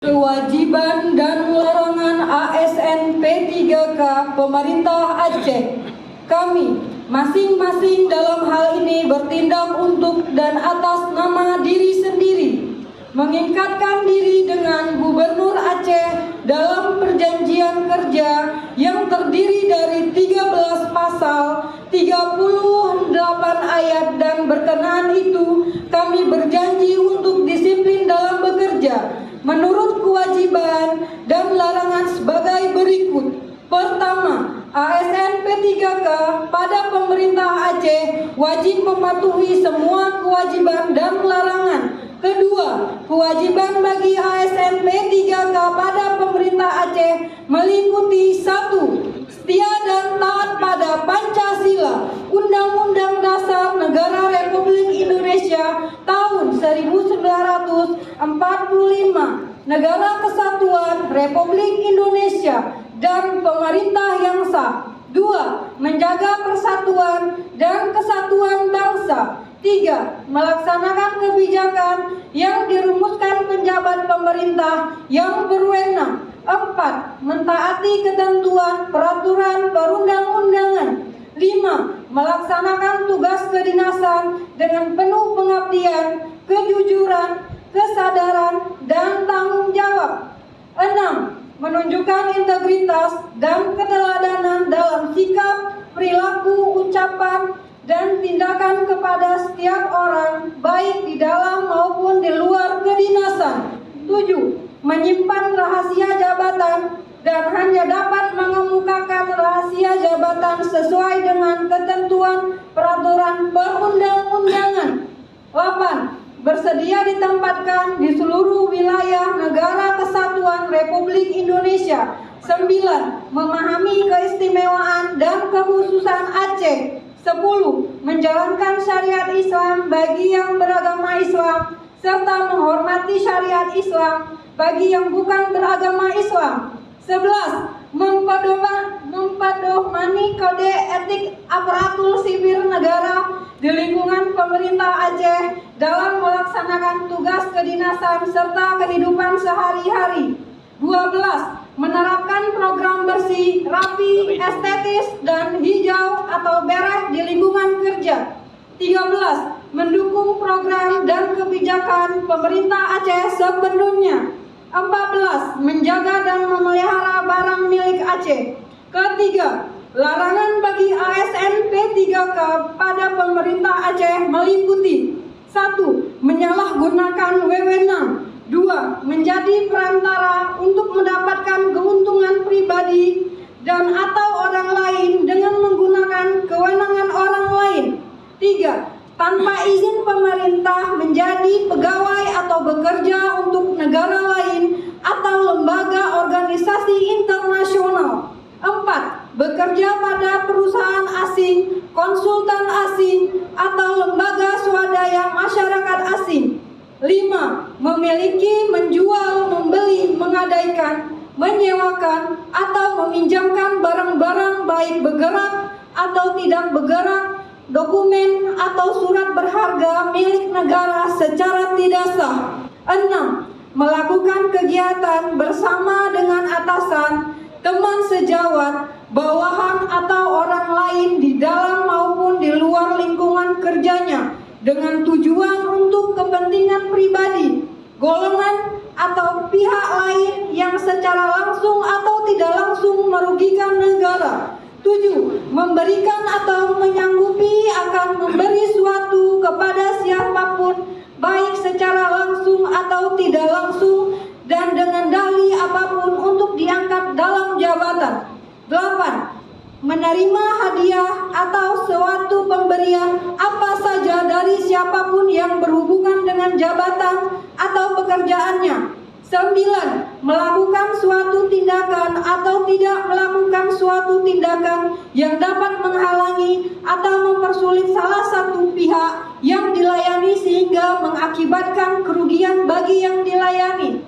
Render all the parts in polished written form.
Kewajiban dan larangan ASN P3K Pemerintah Aceh. Kami masing-masing dalam hal ini bertindak untuk dan atas nama diri sendiri, mengikatkan diri dengan Gubernur Aceh dalam perjanjian kerja yang terdiri dari 13 pasal, 38 ayat, dan berkenaan itu kami berjanji untuk disiplin dalam bekerja menurut kewajiban dan larangan sebagai berikut. Pertama, ASN P3K pada pemerintah Aceh wajib mematuhi semua kewajiban dan larangan. Kedua, kewajiban bagi ASN P3K pada pemerintah Aceh meliputi 1. Setia dan taat pada Pancasila, Undang-Undang Dasar Negara Republik Indonesia tahun 1945, Negara Kesatuan Republik Indonesia, dan pemerintah yang sah. 2. Menjaga persatuan dan kesatuan bangsa. 3. Melaksanakan kebijakan yang dirumuskan penjabat pemerintah yang berwenang. 4. Mentaati ketentuan peraturan perundang-undangan. 5. Melaksanakan tugas kedinasan dengan penuh pengabdian, kejujuran, kesadaran, dan tanggung jawab. 6. Menunjukkan integritas dan keteladanan dalam sikap, perilaku, ucapan, dan tindakan kepada setiap orang, baik di dalam maupun di luar kedinasan. 7. Menyimpan rahasia jabatan dan hanya dapat mengemukakan rahasia jabatan sesuai dengan ketentuan peraturan perundang-undangan. 8. Bersedia ditempatkan di seluruh wilayah Negara Kesatuan Republik Indonesia. 9. Memahami keistimewaan dan kekhususan Aceh. 10. Menjalankan syariat Islam bagi yang beragama Islam, serta menghormati syariat Islam bagi yang bukan beragama Islam. 11. Mempedomani kode etik aparatur sipil negara di lingkungan pemerintah Aceh dalam melaksanakan tugas kedinasan serta kehidupan sehari-hari. 12. Menerapkan program bersih, rapi, estetis, dan hijau atau beres di lingkungan kerja. 13. Mendukung program dan kebijakan pemerintah Aceh sepenuhnya. 14. Menjaga dan memelihara barang milik Aceh. Ketiga, larangan bagi ASN P3K pada pemerintah Aceh meliputi 1. Menyalahgunakan wewenang. 2. Menjadi perantara untuk mendapatkan keuntungan pribadi dan atau orang lain dengan menggunakan kewenangan orang lain. 3. Tanpa izin pemerintah menjadi pegawai atau bekerja untuk negara lain atau lembaga organisasi internasional. 4. Bekerja pada perusahaan asing, konsultan asing, atau lembaga swadaya masyarakat asing. 5. Memiliki, menjual, membeli, menggadaikan, menyewakan, atau meminjamkan barang-barang baik bergerak atau tidak bergerak, dokumen atau surat berharga milik negara secara tidak sah. 6. Melakukan kegiatan bersama dengan atasan, teman sejawat, bawahan atau orang lain di dalam maupun di luar lingkungan kerjanya dengan tujuan untuk kepentingan pribadi, golongan, atau pihak lain yang secara langsung atau tidak langsung merugikan negara. 7. Memberikan atau menyanggupi akan memberi suatu kepada siapapun, baik secara langsung atau tidak langsung, dan dengan dalih apapun untuk diangkat dalam jabatan. 8. Menerima hadiah atau suatu pemberian apa saja dari siapapun yang berhubungan dengan jabatan atau pekerjaannya. 9. Melakukan suatu tindakan atau tidak melakukan suatu tindakan yang dapat menghalangi atau mempersulit salah satu pihak yang dilayani sehingga mengakibatkan kerugian bagi yang dilayani.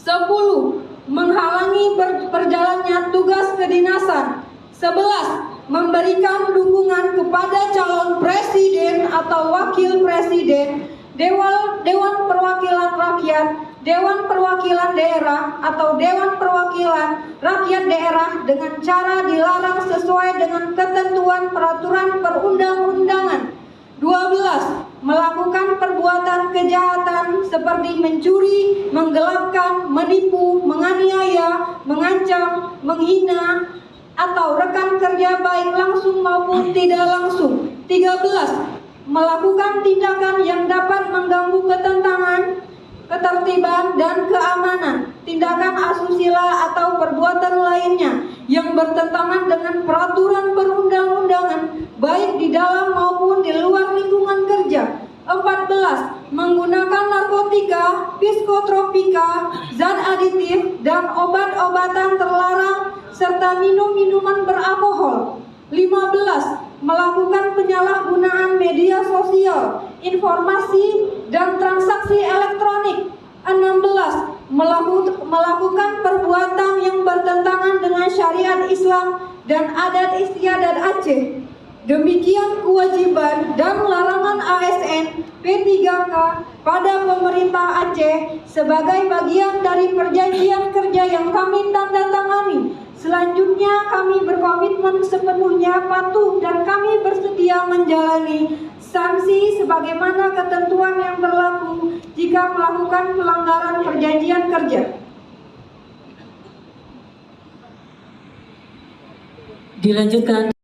10. Menghalangi berjalannya tugas kedinasan. 11. Memberikan dukungan kepada calon presiden atau wakil presiden, Dewan Perwakilan Rakyat, Dewan Perwakilan Daerah atau Dewan Perwakilan Rakyat Daerah dengan cara dilarang sesuai dengan ketentuan peraturan perundang-undangan. 12. Melakukan perbuatan kejahatan seperti mencuri, menggelapkan, menipu, menganiaya, mengancam, menghina, atau rekan kerja baik langsung maupun tidak langsung. 13. Melakukan tindakan yang dapat mengganggu ketertiban dan keamanan, tindakan asusila atau perbuatan lainnya yang bertentangan dengan peraturan perundang-undangan baik di dalam maupun di luar lingkungan kerja. 14. Menggunakan narkotika, psikotropika, zat aditif, dan obat-obatan terlarang serta minum-minuman beralkohol. 15. Melakukan penyalahgunaan media sosial, informasi, dan transaksi elektronik. 16. Melakukan perbuatan yang bertentangan dengan syariat Islam dan adat istiadat Aceh. Demikian kewajiban dan larangan ASN P3K pada pemerintah Aceh sebagai bagian dari perjanjian kerja yang kami tanda tangani. Selanjutnya kami berkomitmen sepenuhnya patuh dan kami bersedia menjalani sanksi sebagaimana ketentuan yang berlaku jika melakukan pelanggaran perjanjian kerja. Dilanjutkan.